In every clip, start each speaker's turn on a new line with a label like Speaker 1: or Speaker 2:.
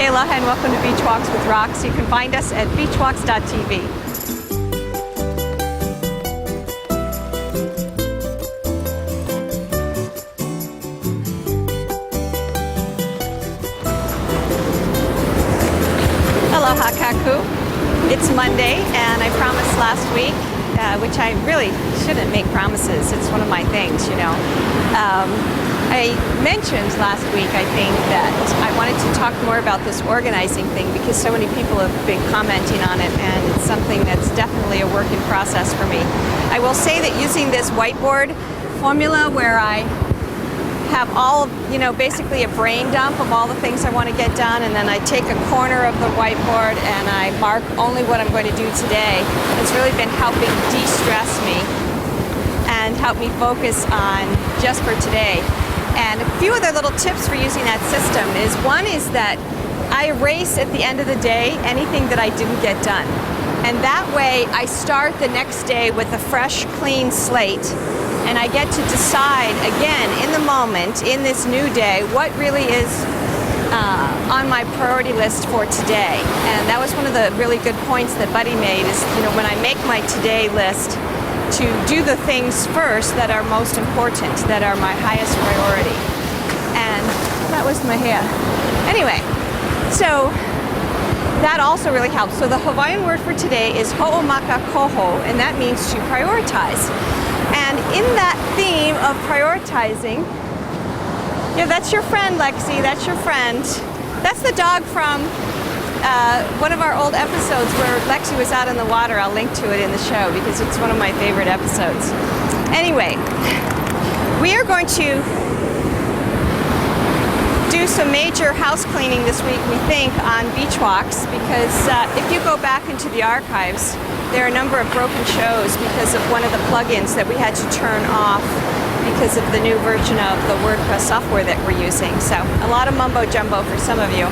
Speaker 1: Hey, aloha and welcome to Beach Walks with Rox. You can find us at beachwalks.tv. Aloha kaku. It's Monday and I promised last week, which I really shouldn't make promises. It's one of my things, you know. I mentioned last week, I think, that I wanted to talk more about this organizing thing because so many people have been commenting on it, and it's something that's definitely a work in process for me. I will say that using this whiteboard formula where I have all, you know, basically a brain dump of all the things I want to get done, and then I take a corner of the whiteboard and I mark only what I'm going to do today. It's really been helping de-stress me and help me focus on just for today. And a few other little tips for using that system is, one is that I erase at the end of the day anything that I didn't get done. And that way I start the next day with a fresh, clean slate, and I get to decide again in the moment, in this new day, what really is on my priority list for today. And that was one of the really good points that Buddy made is, you know, when I make my today list, to do the things first that are most important, that are my highest priority. And that was my hair. Anyway, so that also really helps. So the Hawaiian word for today is ho'omaka koho, and that means to prioritize. And in that theme of prioritizing, yeah, that's your friend, Lexi, that's your friend. That's the dog from one of our old episodes where Lexi was out in the water. I'll link to it in the show because it's one of my favorite episodes. Anyway, we are going to do some major house cleaning this week, we think, on Beach Walks, because if you go back into the archives, there are a number of broken shows because of one of the plugins that we had to turn off because of the new version of the WordPress software that we're using. So a lot of mumbo jumbo for some of you.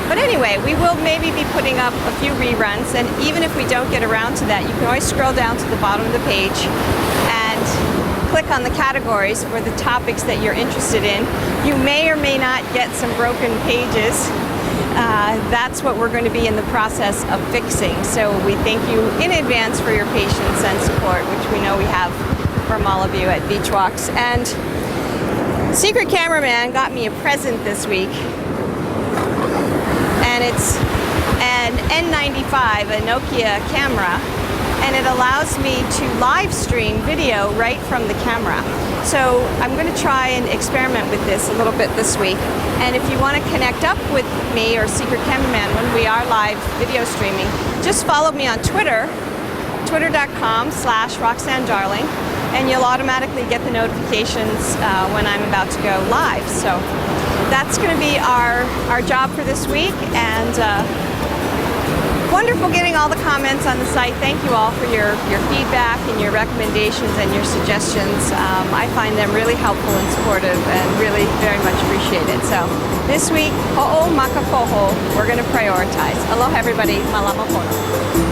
Speaker 1: But anyway, we will maybe be putting up a few reruns, and even if we don't get around to that, you can always scroll down to the bottom of the page and click on the categories for the topics that you're interested in. You may or may not get some broken pages. That's what we're going to be in the process of fixing. So we thank you in advance for your patience and support, which we know we have from all of you at Beach Walks. And Secret Cameraman got me a present this week. And it's an N95, a Nokia camera, and it allows me to live stream video right from the camera. So I'm going to try and experiment with this a little bit this week. And if you want to connect up with me or Secret Cameraman when we are live video streaming, just follow me on Twitter, twitter.com/RoxanneDarling, and you'll automatically get the notifications when I'm about to go live. So that's going to be our job for this week, and wonderful getting all the comments on the site. Thank you all for your feedback and your recommendations and your suggestions. I find them really helpful and supportive and really very much appreciated. So this week, ho'omaka koho, we're going to prioritize. Aloha everybody, malama pono.